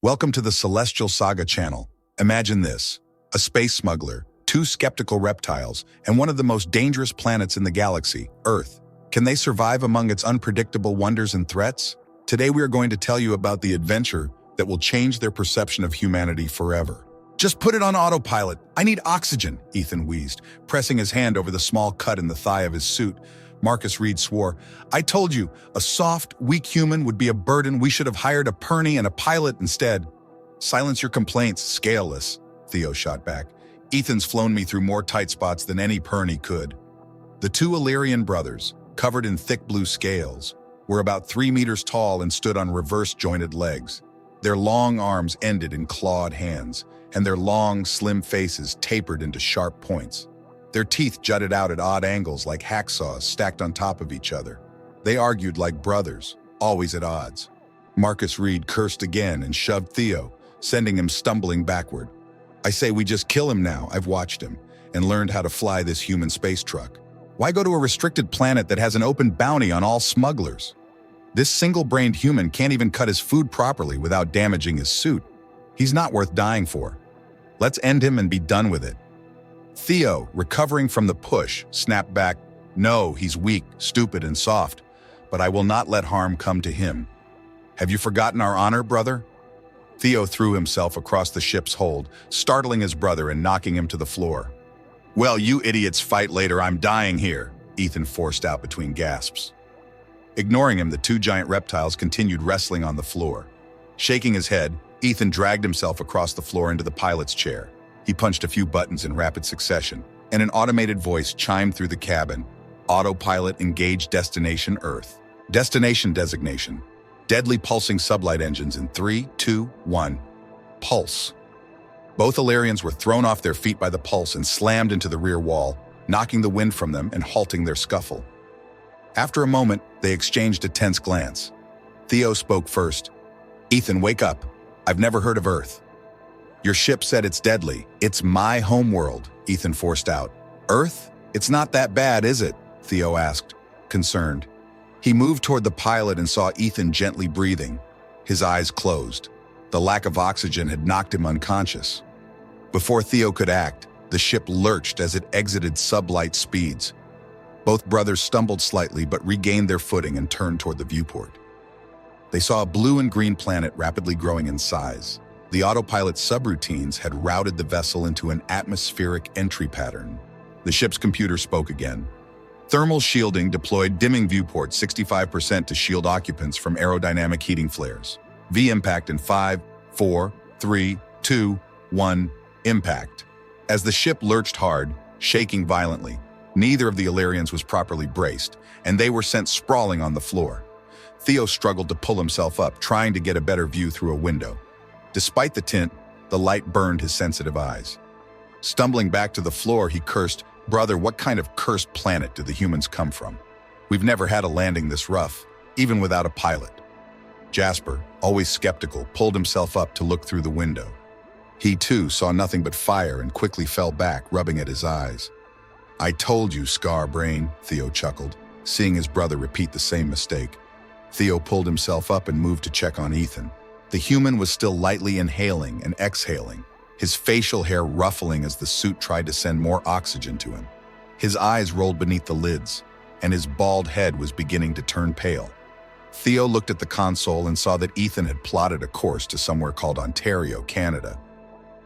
Welcome to the Celestial Saga channel. Imagine this: a space smuggler, two skeptical reptiles, and one of the most dangerous planets in the galaxy, Earth. Can they survive among its unpredictable wonders and threats? Today we are going to tell you about the adventure that will change their perception of humanity forever. Just put it on autopilot. I need oxygen, Ethan wheezed, pressing his hand over the small cut in the thigh of his suit. Marcus Reed swore, "I told you, a soft, weak human would be a burden. We should have hired a pernie and a pilot instead." "Silence your complaints, scaleless," Theo shot back. "Ethan's flown me through more tight spots than any pernie could." The two Illyrian brothers, covered in thick blue scales, were about 3 meters tall and stood on reverse-jointed legs. Their long arms ended in clawed hands, and their long, slim faces tapered into sharp points. Their teeth jutted out at odd angles like hacksaws stacked on top of each other. They argued like brothers, always at odds. Marcus Reed cursed again and shoved Theo, sending him stumbling backward. "I say we just kill him now. I've watched him and learned how to fly this human space truck. Why go to a restricted planet that has an open bounty on all smugglers? This single-brained human can't even cut his food properly without damaging his suit. He's not worth dying for. Let's end him and be done with it." Theo, recovering from the push, snapped back, "No, he's weak, stupid, and soft, but I will not let harm come to him. Have you forgotten our honor, brother?" Theo threw himself across the ship's hold, startling his brother and knocking him to the floor. "Well, you idiots fight later. I'm dying here," Ethan forced out between gasps. Ignoring him, the two giant reptiles continued wrestling on the floor. Shaking his head, Ethan dragged himself across the floor into the pilot's chair. He punched a few buttons in rapid succession, and an automated voice chimed through the cabin. "Autopilot engage destination Earth. Destination designation. Deadly pulsing sublight engines in 3, 2, 1. Pulse." Both Illyrians were thrown off their feet by the pulse and slammed into the rear wall, knocking the wind from them and halting their scuffle. After a moment, they exchanged a tense glance. Theo spoke first. "Ethan, wake up. I've never heard of Earth." "Your ship said it's deadly. It's my homeworld," Ethan forced out. "Earth? It's not that bad, is it?" Theo asked, concerned. He moved toward the pilot and saw Ethan gently breathing. His eyes closed. The lack of oxygen had knocked him unconscious. Before Theo could act, the ship lurched as it exited sublight speeds. Both brothers stumbled slightly but regained their footing and turned toward the viewport. They saw a blue and green planet rapidly growing in size. The autopilot subroutines had routed the vessel into an atmospheric entry pattern. The ship's computer spoke again. "Thermal shielding deployed, dimming viewport 65% to shield occupants from aerodynamic heating flares. V-impact in 5, 4, 3, 2, 1, impact." As the ship lurched hard, shaking violently, neither of the Illyrians was properly braced, and they were sent sprawling on the floor. Theo struggled to pull himself up, trying to get a better view through a window. Despite the tint, the light burned his sensitive eyes. Stumbling back to the floor, he cursed, "Brother, what kind of cursed planet do the humans come from? We've never had a landing this rough, even without a pilot." Jasper, always skeptical, pulled himself up to look through the window. He too saw nothing but fire and quickly fell back, rubbing at his eyes. "I told you, Scar Brain," Theo chuckled, seeing his brother repeat the same mistake. Theo pulled himself up and moved to check on Ethan. The human was still lightly inhaling and exhaling, his facial hair ruffling as the suit tried to send more oxygen to him. His eyes rolled beneath the lids, and his bald head was beginning to turn pale. Theo looked at the console and saw that Ethan had plotted a course to somewhere called Ontario, Canada.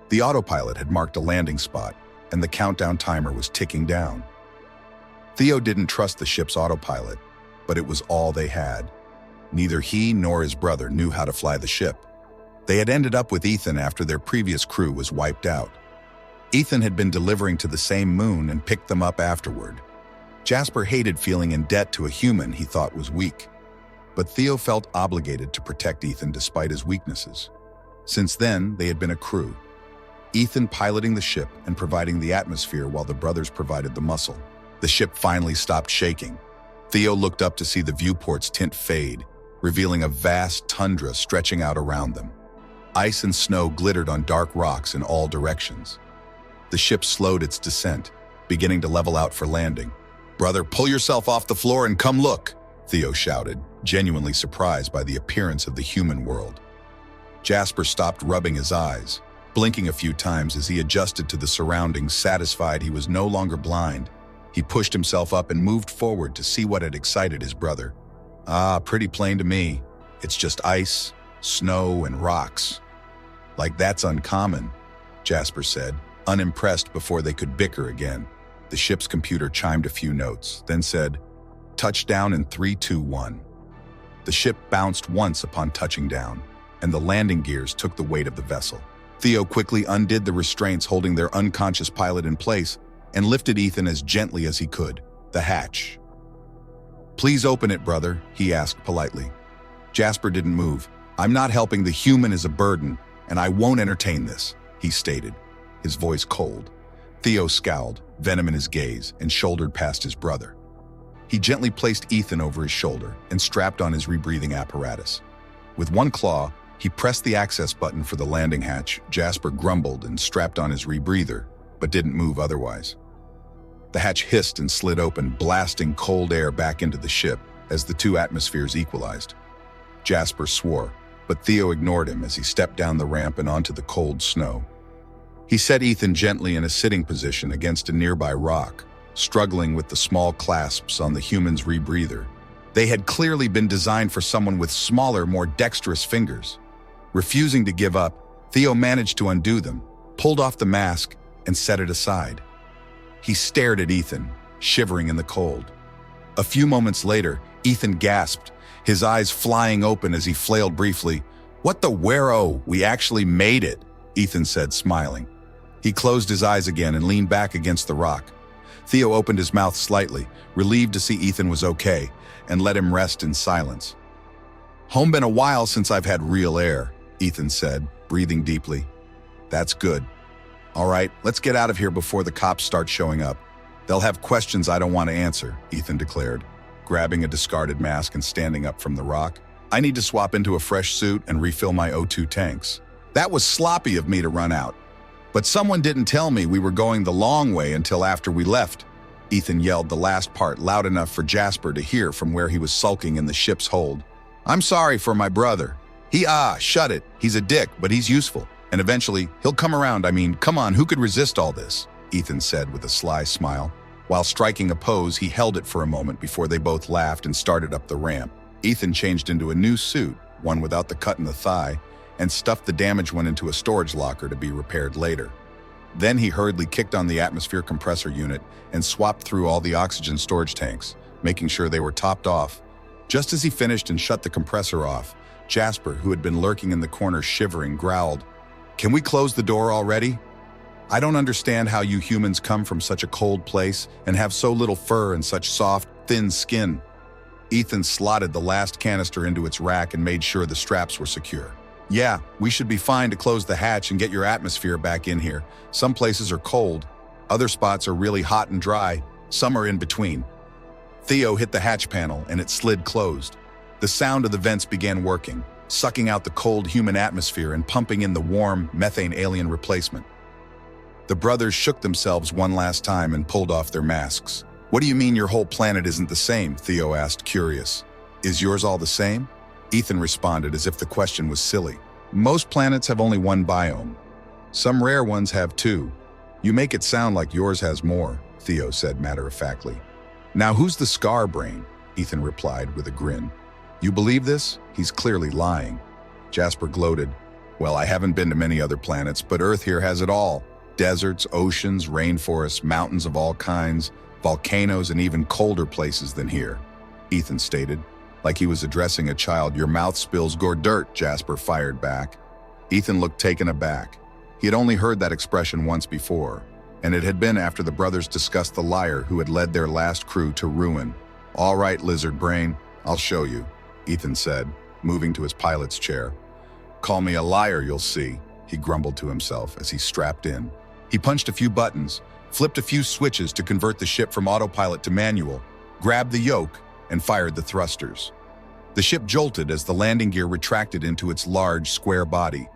The autopilot had marked a landing spot, and the countdown timer was ticking down. Theo didn't trust the ship's autopilot, but it was all they had. Neither he nor his brother knew how to fly the ship. They had ended up with Ethan after their previous crew was wiped out. Ethan had been delivering to the same moon and picked them up afterward. Jasper hated feeling in debt to a human he thought was weak. But Theo felt obligated to protect Ethan despite his weaknesses. Since then, they had been a crew. Ethan piloting the ship and providing the atmosphere while the brothers provided the muscle. The ship finally stopped shaking. Theo looked up to see the viewport's tint fade, revealing a vast tundra stretching out around them. Ice and snow glittered on dark rocks in all directions. The ship slowed its descent, beginning to level out for landing. "Brother, pull yourself off the floor and come look," Theo shouted, genuinely surprised by the appearance of the human world. Jasper stopped rubbing his eyes, blinking a few times as he adjusted to the surroundings, satisfied he was no longer blind. He pushed himself up and moved forward to see what had excited his brother. "Ah, pretty plain to me. It's just ice, snow, and rocks." "Like that's uncommon," Jasper said, unimpressed before they could bicker again. The ship's computer chimed a few notes, then said, "Touchdown in 3, 2, 1. The ship bounced once upon touching down, and the landing gears took the weight of the vessel. Theo quickly undid the restraints holding their unconscious pilot in place and lifted Ethan as gently as he could. The hatch. "Please open it, brother," he asked politely. Jasper didn't move. "I'm not helping. The human is a burden, and I won't entertain this," he stated, his voice cold. Theo scowled, venom in his gaze, and shouldered past his brother. He gently placed Ethan over his shoulder and strapped on his rebreathing apparatus. With one claw, he pressed the access button for the landing hatch. Jasper grumbled and strapped on his rebreather, but didn't move otherwise. The hatch hissed and slid open, blasting cold air back into the ship as the two atmospheres equalized. Jasper swore, but Theo ignored him as he stepped down the ramp and onto the cold snow. He set Ethan gently in a sitting position against a nearby rock, struggling with the small clasps on the human's rebreather. They had clearly been designed for someone with smaller, more dexterous fingers. Refusing to give up, Theo managed to undo them, pulled off the mask, and set it aside. He stared at Ethan, shivering in the cold. A few moments later, Ethan gasped, his eyes flying open as he flailed briefly. "What the where-oh, we actually made it," Ethan said, smiling. He closed his eyes again and leaned back against the rock. Theo opened his mouth slightly, relieved to see Ethan was okay, and let him rest in silence. "Home been a while since I've had real air," Ethan said, breathing deeply. "That's good. All right, let's get out of here before the cops start showing up. They'll have questions I don't want to answer," Ethan declared, grabbing a discarded mask and standing up from the rock. "I need to swap into a fresh suit and refill my O2 tanks. That was sloppy of me to run out. But someone didn't tell me we were going the long way until after we left." Ethan yelled the last part loud enough for Jasper to hear from where he was sulking in the ship's hold. "I'm sorry for my brother. Shut it. He's a dick, but he's useful. And eventually, he'll come around. I mean, come on, who could resist all this?" Ethan said with a sly smile. While striking a pose, he held it for a moment before they both laughed and started up the ramp. Ethan changed into a new suit, one without the cut in the thigh, and stuffed the damaged one into a storage locker to be repaired later. Then he hurriedly kicked on the atmosphere compressor unit and swapped through all the oxygen storage tanks, making sure they were topped off. Just as he finished and shut the compressor off, Jasper, who had been lurking in the corner shivering, growled, "Can we close the door already? I don't understand how you humans come from such a cold place and have so little fur and such soft, thin skin." Ethan slotted the last canister into its rack and made sure the straps were secure. "Yeah, we should be fine to close the hatch and get your atmosphere back in here. Some places are cold, other spots are really hot and dry, some are in between." Theo hit the hatch panel and it slid closed. The sound of the vents began working, sucking out the cold human atmosphere and pumping in the warm methane alien replacement. The brothers shook themselves one last time and pulled off their masks. "What do you mean your whole planet isn't the same?" Theo asked, curious. "Is yours all the same?" Ethan responded as if the question was silly. "Most planets have only one biome. Some rare ones have two. You make it sound like yours has more," Theo said matter-of-factly. "Now who's the scar brain?" Ethan replied with a grin. "You believe this? He's clearly lying." Jasper gloated. "Well, I haven't been to many other planets, but Earth here has it all. Deserts, oceans, rainforests, mountains of all kinds, volcanoes, and even colder places than here," Ethan stated. Like he was addressing a child. "Your mouth spills gore dirt," Jasper fired back. Ethan looked taken aback. He had only heard that expression once before, and it had been after the brothers discussed the liar who had led their last crew to ruin. "All right, lizard brain, I'll show you," Ethan said, moving to his pilot's chair. "Call me a liar, you'll see," he grumbled to himself as he strapped in. He punched a few buttons, flipped a few switches to convert the ship from autopilot to manual, grabbed the yoke, and fired the thrusters. The ship jolted as the landing gear retracted into its large, square body.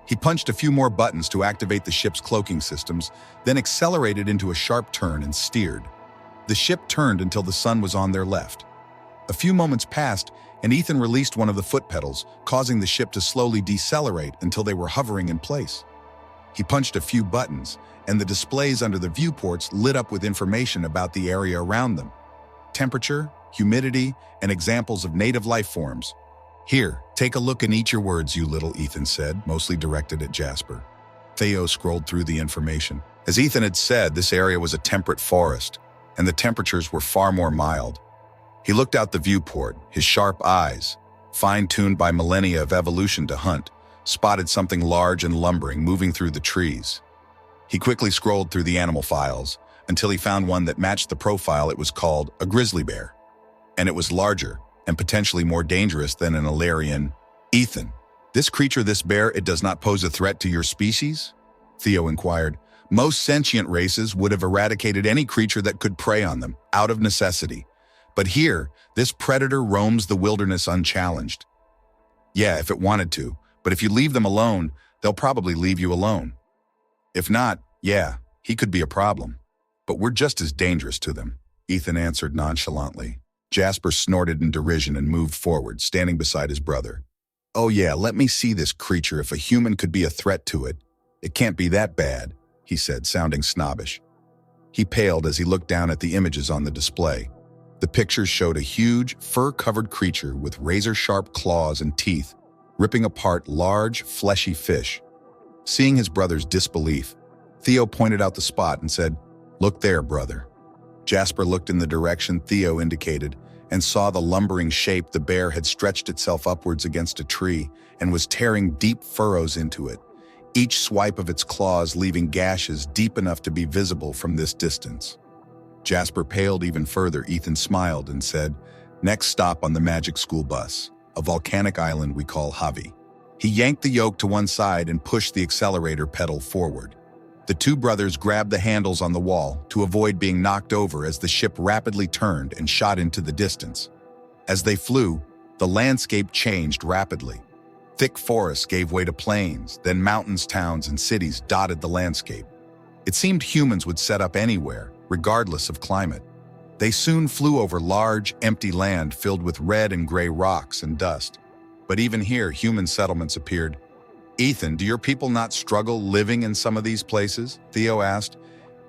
He punched a few more buttons to activate the ship's cloaking systems, then accelerated into a sharp turn and steered. The ship turned until the sun was on their left. A few moments passed, and Ethan released one of the foot pedals, causing the ship to slowly decelerate until they were hovering in place. He punched a few buttons, and the displays under the viewports lit up with information about the area around them. Temperature, humidity, and examples of native life forms. "Here, take a look and eat your words, you little," Ethan said, mostly directed at Jasper. Theo scrolled through the information. As Ethan had said, this area was a temperate forest, and the temperatures were far more mild. He looked out the viewport, his sharp eyes, fine-tuned by millennia of evolution to hunt, spotted something large and lumbering moving through the trees. He quickly scrolled through the animal files until he found one that matched the profile. It was called a grizzly bear, and it was larger and potentially more dangerous than an Illyrian. "Ethan, this creature, this bear, it does not pose a threat to your species?" Theo inquired. "Most sentient races would have eradicated any creature that could prey on them, out of necessity. But here, this predator roams the wilderness unchallenged." "Yeah, if it wanted to, but if you leave them alone, they'll probably leave you alone. If not, yeah, he could be a problem. But we're just as dangerous to them," Ethan answered nonchalantly. Jasper snorted in derision and moved forward, standing beside his brother. "Oh yeah, let me see this creature. If a human could be a threat to it, it can't be that bad," he said, sounding snobbish. He paled as he looked down at the images on the display. The pictures showed a huge, fur-covered creature with razor-sharp claws and teeth, ripping apart large, fleshy fish. Seeing his brother's disbelief, Theo pointed out the spot and said, "Look there, brother." Jasper looked in the direction Theo indicated and saw the lumbering shape. The bear had stretched itself upwards against a tree and was tearing deep furrows into it, each swipe of its claws leaving gashes deep enough to be visible from this distance. Jasper paled even further. Ethan smiled and said, "Next stop on the magic school bus, a volcanic island we call HFY." He yanked the yoke to one side and pushed the accelerator pedal forward. The two brothers grabbed the handles on the wall to avoid being knocked over as the ship rapidly turned and shot into the distance. As they flew, the landscape changed rapidly. Thick forests gave way to plains, then mountains, towns, and cities dotted the landscape. It seemed humans would set up anywhere, regardless of climate. They soon flew over large, empty land filled with red and gray rocks and dust. But even here, human settlements appeared. "Ethan, do your people not struggle living in some of these places?" Theo asked.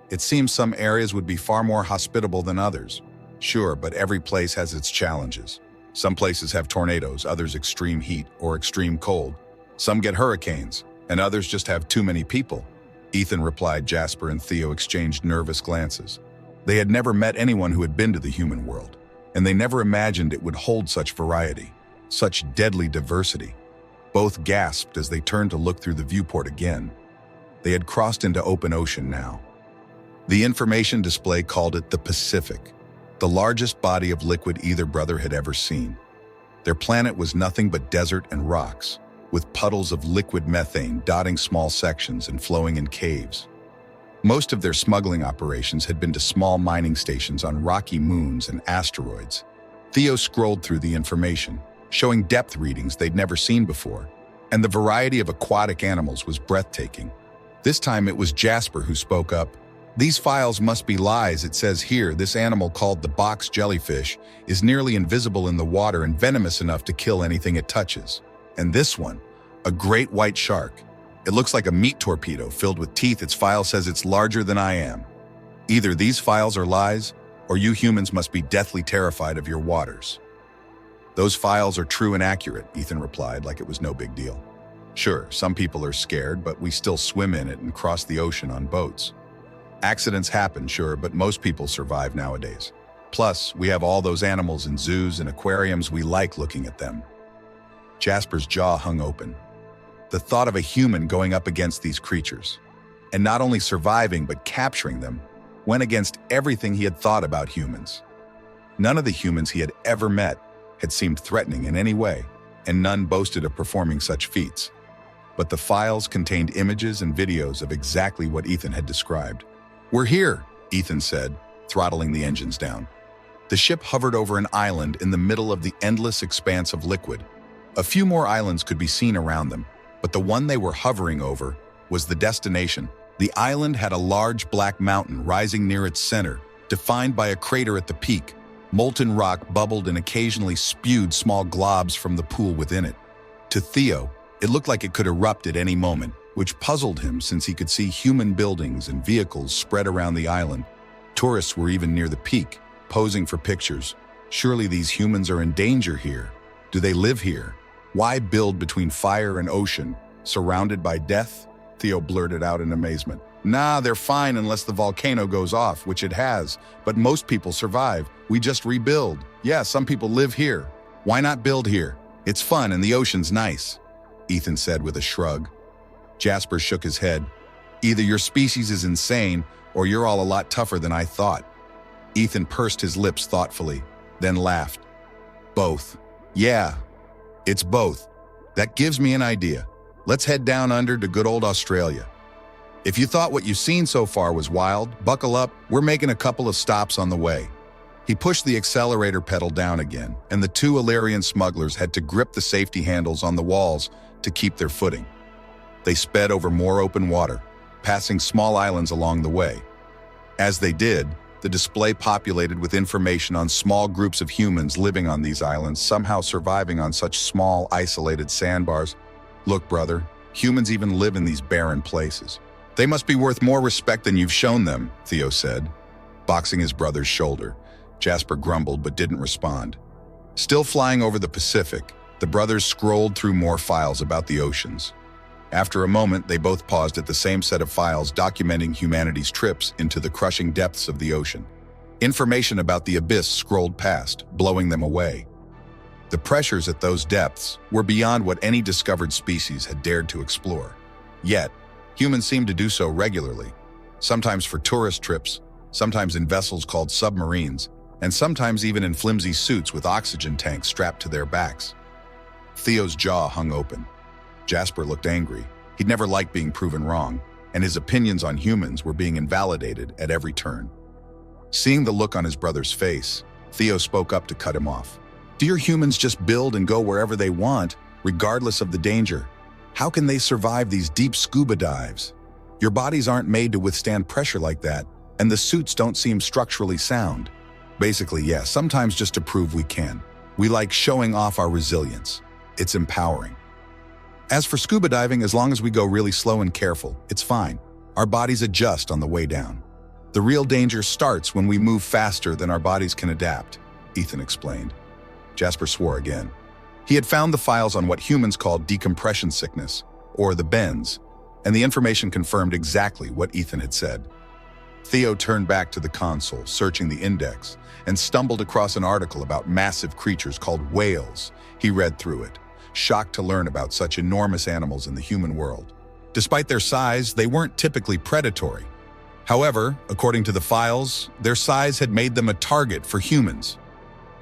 "It seems some areas would be far more hospitable than others." "Sure, but every place has its challenges. Some places have tornadoes, others extreme heat or extreme cold. Some get hurricanes, and others just have too many people," Ethan replied. Jasper and Theo exchanged nervous glances. They had never met anyone who had been to the human world, and they never imagined it would hold such variety, such deadly diversity. Both gasped as they turned to look through the viewport again. They had crossed into open ocean now. The information display called it the Pacific, the largest body of liquid either brother had ever seen. Their planet was nothing but desert and rocks, with puddles of liquid methane dotting small sections and flowing in caves. Most of their smuggling operations had been to small mining stations on rocky moons and asteroids. Theo scrolled through the information, showing depth readings they'd never seen before, and the variety of aquatic animals was breathtaking. This time it was Jasper who spoke up. "These files must be lies. It says here this animal called the box jellyfish is nearly invisible in the water and venomous enough to kill anything it touches. And this one, a great white shark. It looks like a meat torpedo filled with teeth. Its file says it's larger than I am. Either these files are lies, or you humans must be deathly terrified of your waters." "Those files are true and accurate," Ethan replied like it was no big deal. "Sure, some people are scared, but we still swim in it and cross the ocean on boats. Accidents happen, sure, but most people survive nowadays. Plus, we have all those animals in zoos and aquariums. We like looking at them." Jasper's jaw hung open. The thought of a human going up against these creatures, and not only surviving but capturing them, went against everything he had thought about humans. None of the humans he had ever met had seemed threatening in any way, and none boasted of performing such feats. But the files contained images and videos of exactly what Ethan had described. "We're here," Ethan said, throttling the engines down. The ship hovered over an island in the middle of the endless expanse of liquid. A few more islands could be seen around them, but the one they were hovering over was the destination. The island had a large black mountain rising near its center, defined by a crater at the peak, Molten rock bubbled and occasionally spewed small globs from the pool within it. To Theo, it looked like it could erupt at any moment, which puzzled him since he could see human buildings and vehicles spread around the island. Tourists were even near the peak, posing for pictures. Surely these humans are in danger here. Do they live here? Why build between fire and ocean, surrounded by death? Theo blurted out in amazement. Nah, they're fine unless the volcano goes off, which it has. But most people survive. We just rebuild. Yeah, some people live here. Why not build here? It's fun and the ocean's nice, Ethan said with a shrug. Jasper shook his head. Either your species is insane or you're all a lot tougher than I thought. Ethan pursed his lips thoughtfully, then laughed. Both. Yeah, it's both. That gives me an idea. Let's head down under to good old Australia. If you thought what you've seen so far was wild, buckle up, we're making a couple of stops on the way. He pushed the accelerator pedal down again, and the two Illyrian smugglers had to grip the safety handles on the walls to keep their footing. They sped over more open water, passing small islands along the way. As they did, the display populated with information on small groups of humans living on these islands, somehow surviving on such small, isolated sandbars. Look, brother, humans even live in these barren places. They must be worth more respect than you've shown them, Theo said, boxing his brother's shoulder. Jasper grumbled but didn't respond. Still flying over the Pacific, the brothers scrolled through more files about the oceans. After a moment, they both paused at the same set of files documenting humanity's trips into the crushing depths of the ocean. Information about the abyss scrolled past, blowing them away. The pressures at those depths were beyond what any discovered species had dared to explore. Yet, humans seemed to do so regularly, sometimes for tourist trips, sometimes in vessels called submarines, and sometimes even in flimsy suits with oxygen tanks strapped to their backs. Theo's jaw hung open. Jasper looked angry. He'd never liked being proven wrong, and his opinions on humans were being invalidated at every turn. Seeing the look on his brother's face, Theo spoke up to cut him off. Do your humans just build and go wherever they want, regardless of the danger? How can they survive these deep scuba dives? Your bodies aren't made to withstand pressure like that, and the suits don't seem structurally sound. Basically, yeah, sometimes just to prove we can. We like showing off our resilience. It's empowering. As for scuba diving, as long as we go really slow and careful, it's fine. Our bodies adjust on the way down. The real danger starts when we move faster than our bodies can adapt, Ethan explained. Jasper swore again. He had found the files on what humans called decompression sickness, or the bends, and the information confirmed exactly what Ethan had said. Theo turned back to the console, searching the index, and stumbled across an article about massive creatures called whales. He read through it, shocked to learn about such enormous animals in the human world. Despite their size, they weren't typically predatory. However, according to the files, their size had made them a target for humans.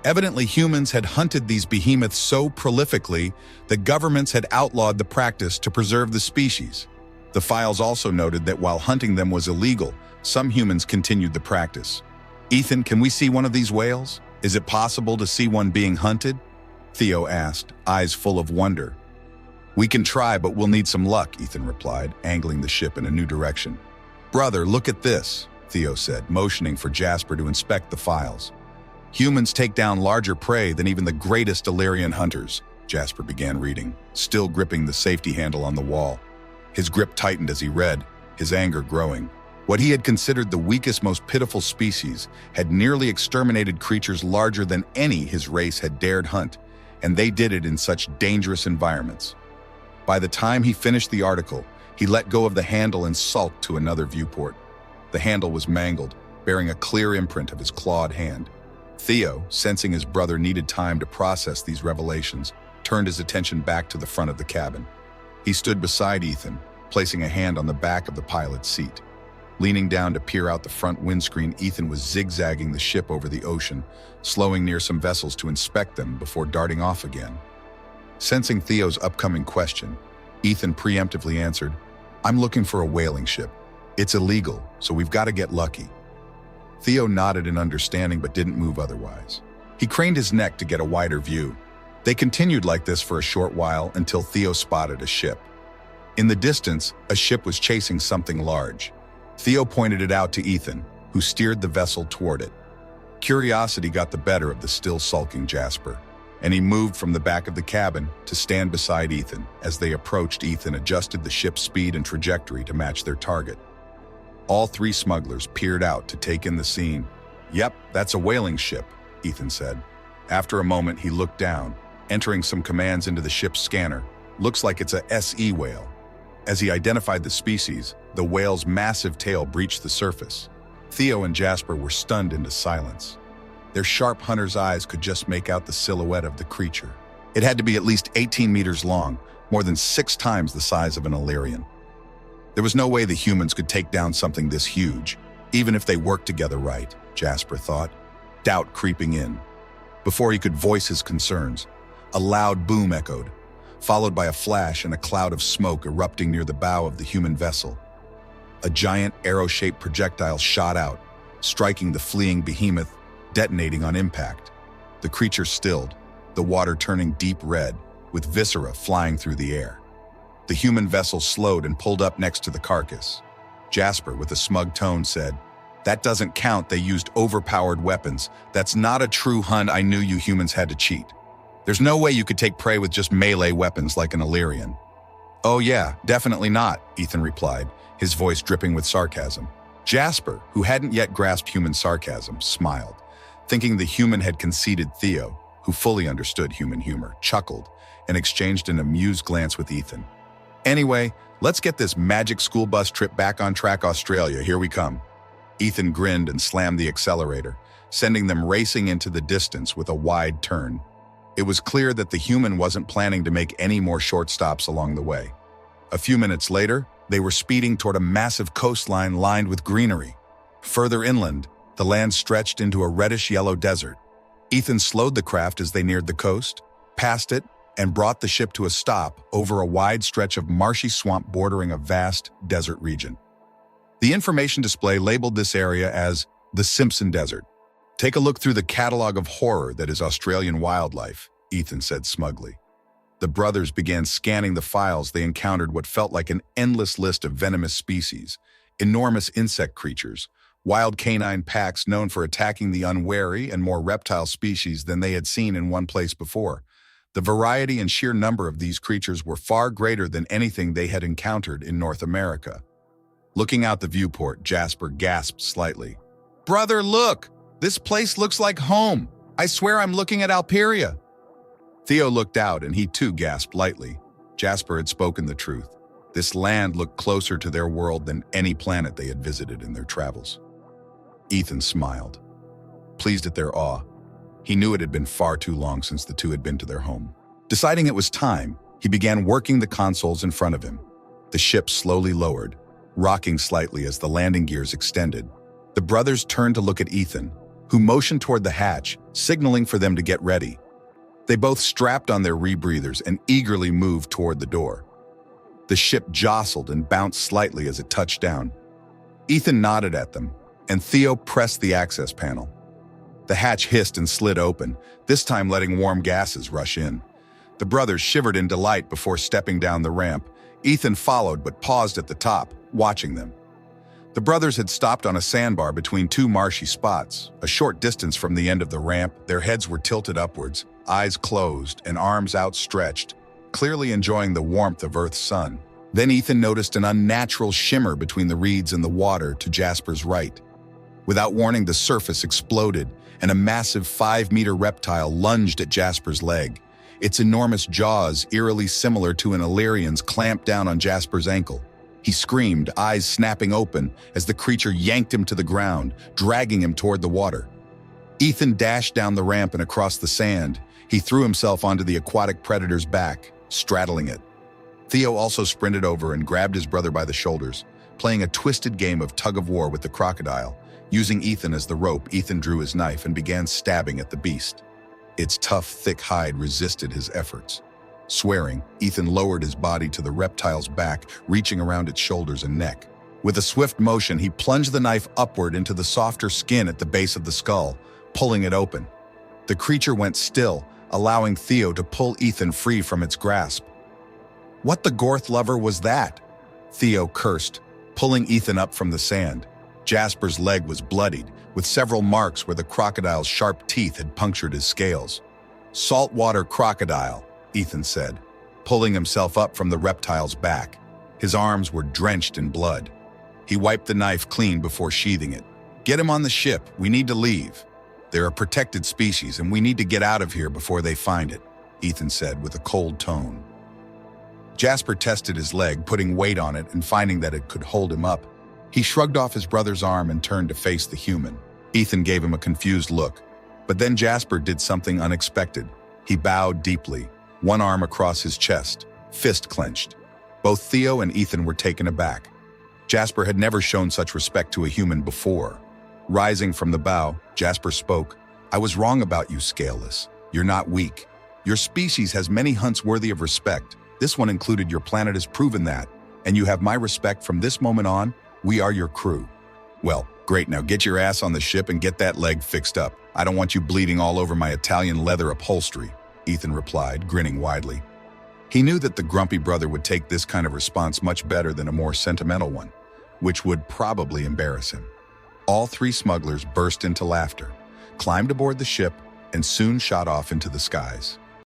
Evidently, humans had hunted these behemoths so prolifically that governments had outlawed the practice to preserve the species. The files also noted that while hunting them was illegal, some humans continued the practice. Ethan, can we see one of these whales? Is it possible to see one being hunted? Theo asked, eyes full of wonder. We can try, but we'll need some luck, Ethan replied, angling the ship in a new direction. Brother, look at this, Theo said, motioning for Jasper to inspect the files. Humans take down larger prey than even the greatest Illyrian hunters, Jasper began reading, still gripping the safety handle on the wall. His grip tightened as he read, his anger growing. What he had considered the weakest, most pitiful species had nearly exterminated creatures larger than any his race had dared hunt, and they did it in such dangerous environments. By the time he finished the article, he let go of the handle and sulked to another viewport. The handle was mangled, bearing a clear imprint of his clawed hand. Theo, sensing his brother needed time to process these revelations, turned his attention back to the front of the cabin. He stood beside Ethan, placing a hand on the back of the pilot's seat. Leaning down to peer out the front windscreen, Ethan was zigzagging the ship over the ocean, slowing near some vessels to inspect them before darting off again. Sensing Theo's upcoming question, Ethan preemptively answered, I'm looking for a whaling ship. It's illegal, so we've got to get lucky. Theo nodded in understanding but didn't move otherwise. He craned his neck to get a wider view. They continued like this for a short while until Theo spotted a ship. In the distance, a ship was chasing something large. Theo pointed it out to Ethan, who steered the vessel toward it. Curiosity got the better of the still sulking Jasper, and he moved from the back of the cabin to stand beside Ethan. As they approached, Ethan adjusted the ship's speed and trajectory to match their target. All three smugglers peered out to take in the scene. "Yep, that's a whaling ship," Ethan said. After a moment, he looked down, entering some commands into the ship's scanner. "Looks like it's a SE whale." As he identified the species, the whale's massive tail breached the surface. Theo and Jasper were stunned into silence. Their sharp hunter's eyes could just make out the silhouette of the creature. It had to be at least 18 meters long, more than 6 times the size of an Illyrian. There was no way the humans could take down something this huge, even if they worked together right, Jasper thought, doubt creeping in. Before he could voice his concerns, a loud boom echoed, followed by a flash and a cloud of smoke erupting near the bow of the human vessel. A giant arrow-shaped projectile shot out, striking the fleeing behemoth, detonating on impact. The creature stilled, the water turning deep red, with viscera flying through the air. The human vessel slowed and pulled up next to the carcass. Jasper, with a smug tone, said, "That doesn't count. They used overpowered weapons. That's not a true hunt. I knew you humans had to cheat. There's no way you could take prey with just melee weapons like an Illyrian." "Oh yeah, definitely not," Ethan replied, his voice dripping with sarcasm. Jasper, who hadn't yet grasped human sarcasm, smiled, thinking the human had conceded. Theo, who fully understood human humor, chuckled and exchanged an amused glance with Ethan. "Anyway, let's get this magic school bus trip back on track. Australia, here we come." Ethan grinned and slammed the accelerator, sending them racing into the distance with a wide turn. It was clear that the human wasn't planning to make any more short stops along the way. A few minutes later, they were speeding toward a massive coastline lined with greenery. Further inland, the land stretched into a reddish-yellow desert. Ethan slowed the craft as they neared the coast, passed it, and brought the ship to a stop over a wide stretch of marshy swamp bordering a vast desert region. The information display labeled this area as the Simpson Desert. "Take a look through the catalog of horror that is Australian wildlife," Ethan said smugly. The brothers began scanning the files. They encountered what felt like an endless list of venomous species, enormous insect creatures, wild canine packs known for attacking the unwary, and more reptile species than they had seen in one place before. The variety and sheer number of these creatures were far greater than anything they had encountered in North America. Looking out the viewport, Jasper gasped slightly. "Brother, look! This place looks like home! I swear I'm looking at Alperia!" Theo looked out and he too gasped lightly. Jasper had spoken the truth. This land looked closer to their world than any planet they had visited in their travels. Ethan smiled, pleased at their awe. He knew it had been far too long since the two had been to their home. Deciding it was time, he began working the consoles in front of him. The ship slowly lowered, rocking slightly as the landing gears extended. The brothers turned to look at Ethan, who motioned toward the hatch, signaling for them to get ready. They both strapped on their rebreathers and eagerly moved toward the door. The ship jostled and bounced slightly as it touched down. Ethan nodded at them, and Theo pressed the access panel. The hatch hissed and slid open, this time letting warm gases rush in. The brothers shivered in delight before stepping down the ramp. Ethan followed but paused at the top, watching them. The brothers had stopped on a sandbar between two marshy spots. A short distance from the end of the ramp, their heads were tilted upwards, eyes closed and arms outstretched, clearly enjoying the warmth of Earth's sun. Then Ethan noticed an unnatural shimmer between the reeds and the water to Jasper's right. Without warning, the surface exploded, and a massive 5-meter reptile lunged at Jasper's leg. Its enormous jaws, eerily similar to an Illyrian's, clamped down on Jasper's ankle. He screamed, eyes snapping open, as the creature yanked him to the ground, dragging him toward the water. Ethan dashed down the ramp and across the sand. He threw himself onto the aquatic predator's back, straddling it. Theo also sprinted over and grabbed his brother by the shoulders, playing a twisted game of tug-of-war with the crocodile. Using Ethan as the rope, Ethan drew his knife and began stabbing at the beast. Its tough, thick hide resisted his efforts. Swearing, Ethan lowered his body to the reptile's back, reaching around its shoulders and neck. With a swift motion, he plunged the knife upward into the softer skin at the base of the skull, pulling it open. The creature went still, allowing Theo to pull Ethan free from its grasp. "What the Gorth lover was that?" Theo cursed, pulling Ethan up from the sand. Jasper's leg was bloodied, with several marks where the crocodile's sharp teeth had punctured his scales. "Saltwater crocodile," Ethan said, pulling himself up from the reptile's back. His arms were drenched in blood. He wiped the knife clean before sheathing it. "Get him on the ship. We need to leave. They're a protected species, and we need to get out of here before they find it," Ethan said with a cold tone. Jasper tested his leg, putting weight on it and finding that it could hold him up. He shrugged off his brother's arm and turned to face the human. Ethan gave him a confused look, but then Jasper did something unexpected. He bowed deeply, one arm across his chest, fist clenched. Both Theo and Ethan were taken aback. Jasper had never shown such respect to a human before. Rising from the bow, Jasper spoke. "I was wrong about you, Scaleless. You're not weak. Your species has many hunts worthy of respect. This one included. Your planet has proven that, and you have my respect from this moment on. We are your crew." "Well, great, now get your ass on the ship and get that leg fixed up. I don't want you bleeding all over my Italian leather upholstery," Ethan replied, grinning widely. He knew that the grumpy brother would take this kind of response much better than a more sentimental one, which would probably embarrass him. All three smugglers burst into laughter, climbed aboard the ship, and soon shot off into the skies.